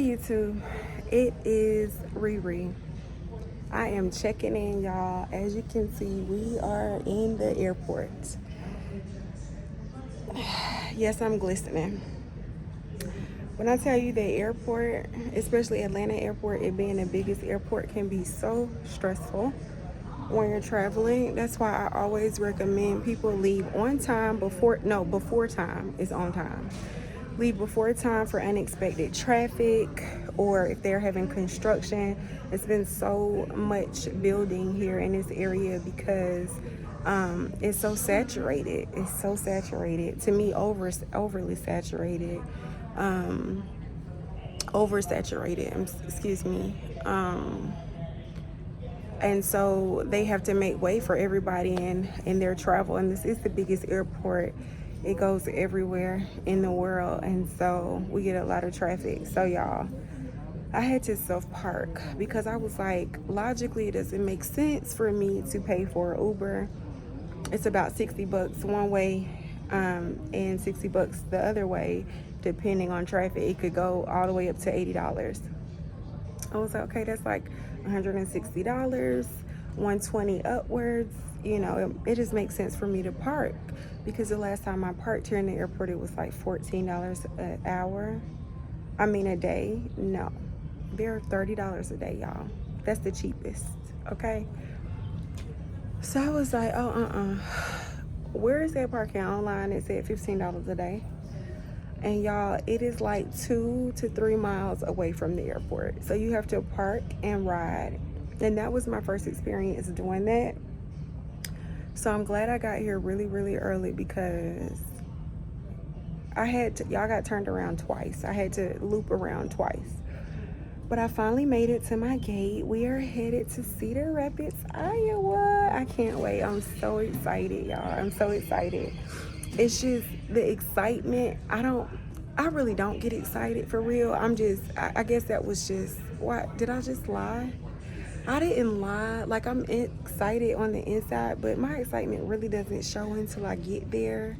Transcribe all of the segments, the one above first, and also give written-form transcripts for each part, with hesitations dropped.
YouTube, it is Riri. I am checking in, y'all. As you can see, we are in the airport. Yes, I'm glistening. When I tell you the airport, especially Atlanta airport, it being the biggest airport, can be so stressful when you're traveling. That's why I always recommend people leave on time before time is on time. Leave before time for unexpected traffic, or if they're having construction. It's been so much building here in this area because it's so saturated. It's so saturated. To me, overly saturated. Oversaturated. Excuse me. And so they have to make way for everybody in their travel. And this is the biggest airport. It goes everywhere in the world, and so we get a lot of traffic. So y'all, I had to self-park because I was like, logically it doesn't make sense for me to pay for Uber. It's about $60 one way, and $60 the other way, depending on traffic. It could go all the way up to $80. I was like, okay, that's like $160, $120 upwards. You know, it just makes sense for me to park, because the last time I parked here in the airport, it was like $14 an hour. I mean, a day. No, they're $30 a day, y'all. That's the cheapest. Okay. So I was like, where is that parking? Online it said $15 a day. And y'all, it is like 2 to 3 miles away from the airport. So you have to park and ride. And that was my first experience doing that. So I'm glad I got here really, really early, because y'all got turned around twice. I had to loop around twice. But I finally made it to my gate. We are headed to Cedar Rapids, Iowa. I can't wait. I'm so excited, y'all. I'm so excited. It's just the excitement. I really don't get excited for real. I guess that was just, what, did I just lie? I didn't lie. Like, I'm excited on the inside, but my excitement really doesn't show until I get there.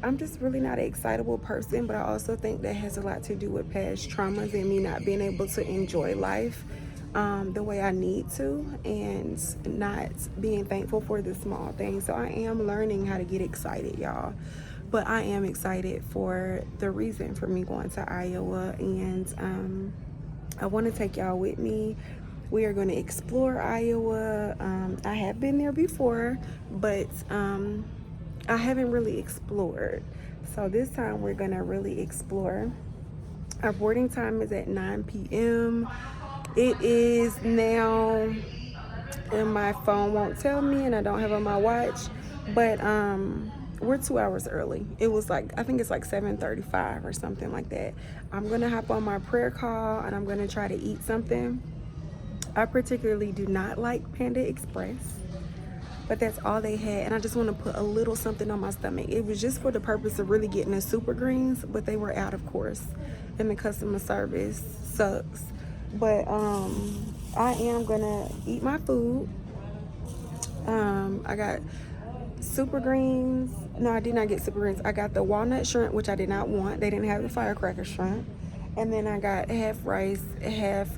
I'm just really not an excitable person, but I also think that has a lot to do with past traumas and me not being able to enjoy life the way I need to, and not being thankful for the small things. So I am learning how to get excited, y'all. But I am excited for the reason for me going to Iowa, and I want to take y'all with me. We are going to explore Iowa. I have been there before, but I haven't really explored. So this time we're going to really explore. Our boarding time is at 9 p.m. It is now, and my phone won't tell me, and I don't have on my watch, but we're 2 hours early. It was like, I think it's like 7:35 or something like that. I'm going to hop on my prayer call, and I'm going to try to eat something. I particularly do not like Panda Express, but that's all they had, and I just want to put a little something on my stomach. It was just for the purpose of really getting the super greens, but they were out, of course, and the customer service sucks. But I am gonna eat my food. I got super greens. No, I did not get super greens. I got the walnut shrimp, which I did not want. They didn't have the firecracker shrimp. And then I got half rice, half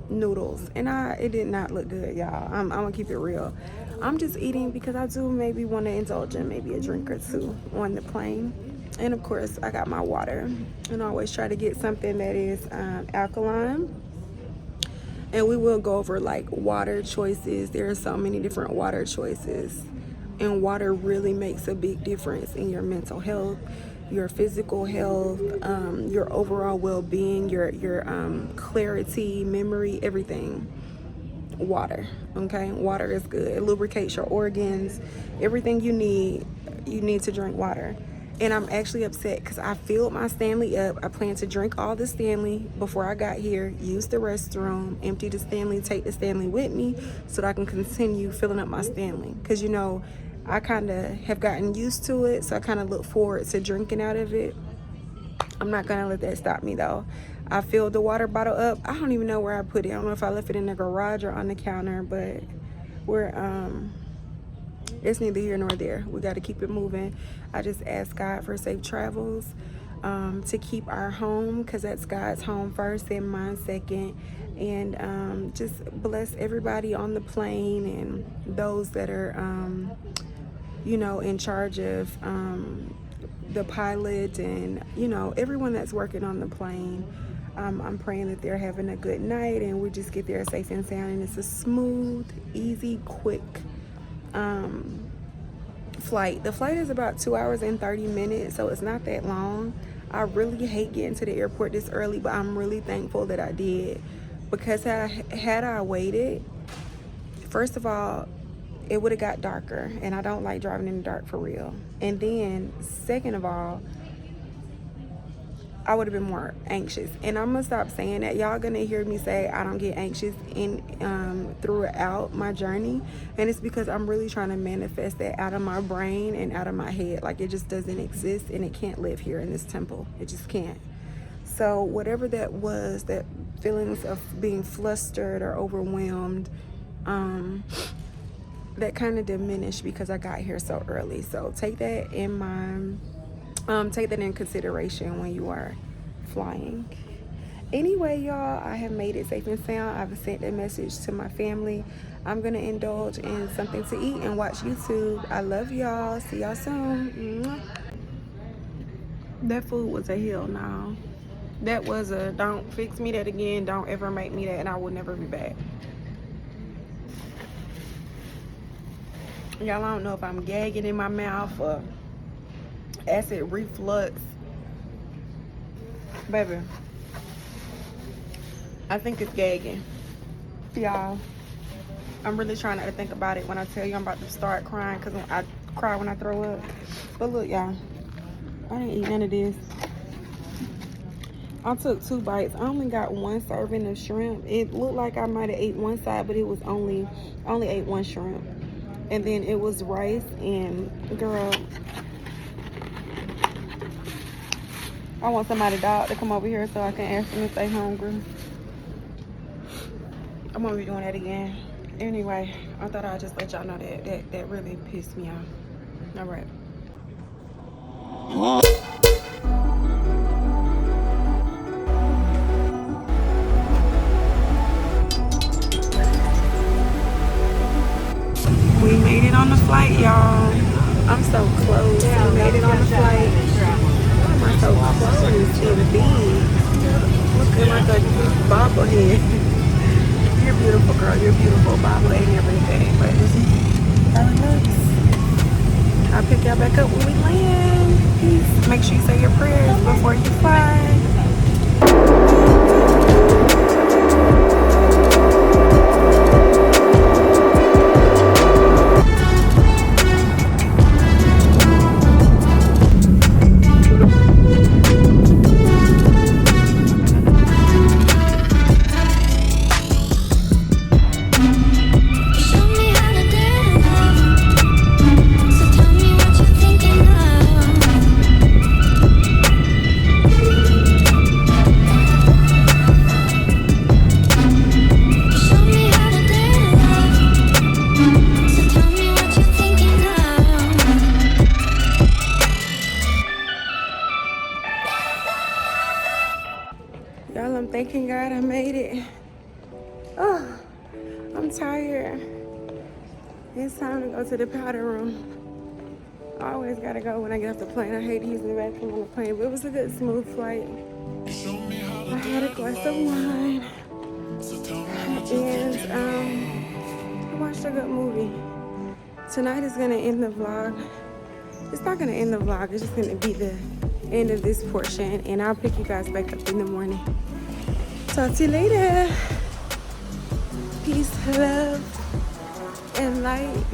noodles, and it did not look good, y'all. I'm gonna keep it real. I'm just eating because I do maybe want to indulge in maybe a drink or two on the plane. And of course, I got my water, and I always try to get something that is alkaline. And we will go over like water choices. There are so many different water choices, and water really makes a big difference in your mental health, your physical health, your overall well-being, your clarity, memory, everything. Water, okay? Water is good. It lubricates your organs. Everything you need to drink water. And I'm actually upset because I filled my Stanley up. I plan to drink all the Stanley before I got here, use the restroom, empty the Stanley, take the Stanley with me so that I can continue filling up my Stanley. Because, you know, I kind of have gotten used to it, so I kind of look forward to drinking out of it. I'm not going to let that stop me, though. I filled the water bottle up. I don't even know where I put it. I don't know if I left it in the garage or on the counter, but it's neither here nor there. We got to keep it moving. I just ask God for safe travels. to keep our home, because that's God's home first and mine second. And just bless everybody on the plane and those that are, in charge of the pilot and, everyone that's working on the plane. I'm praying that they're having a good night and we just get there safe and sound, and it's a smooth, easy, quick flight. The flight is about 2 hours and 30 minutes, so it's not that long. I really hate getting to the airport this early, but I'm really thankful that I did, because had I waited, first of all, it would have got darker, and I don't like driving in the dark for real. And then second of all, I would have been more anxious. And I'm gonna stop saying that. Y'all gonna hear me say I don't get anxious throughout my journey, and it's because I'm really trying to manifest that out of my brain and out of my head. Like, it just doesn't exist, and it can't live here in this temple. It just can't. So whatever that was, that feelings of being flustered or overwhelmed, that kind of diminished because I got here so early. So take that in mind. Take that in consideration when you are flying. Anyway, y'all, I have made it safe and sound. I've sent a message to my family. I'm gonna indulge in something to eat and watch YouTube. I love y'all. See y'all soon. Mwah. That food was a hell no. That was a don't fix me that again. Don't ever make me that, and I will never be back. Y'all, I don't know if I'm gagging in my mouth or acid reflux. Baby, I think it's gagging. Y'all, I'm really trying not to think about it when I tell you I'm about to start crying, because I cry when I throw up. But look, y'all, I didn't eat none of this. I took 2 bites. I only got 1 serving of shrimp. It looked like I might have ate one side, but it was only ate 1 shrimp. And then it was rice, and girl, I want somebody's dog to come over here so I can ask them if they hungry. I'm gonna be doing that again. Anyway, I thought I'd just let y'all know that really pissed me off. All right. We made it on the flight, y'all. I'm so close. We made it on the flight. I'm so close and big. Look at my bobblehead. You're beautiful, girl. You're beautiful. Bobblehead and everything. But this is how it looks. I'll pick y'all back up when we land. Peace. Make sure you say your prayers before you fly. Y'all, I'm thanking God I made it. Oh, I'm tired. It's time to go to the powder room. I always gotta go when I get off the plane. I hate using the bathroom on the plane, but it was a good, smooth flight. I had a glass of wine, and I watched a good movie. Tonight is gonna end the vlog. It's not gonna end the vlog, it's just gonna be the end of this portion, and I'll pick you guys back up in the morning. Talk to you later. Peace, love, and light.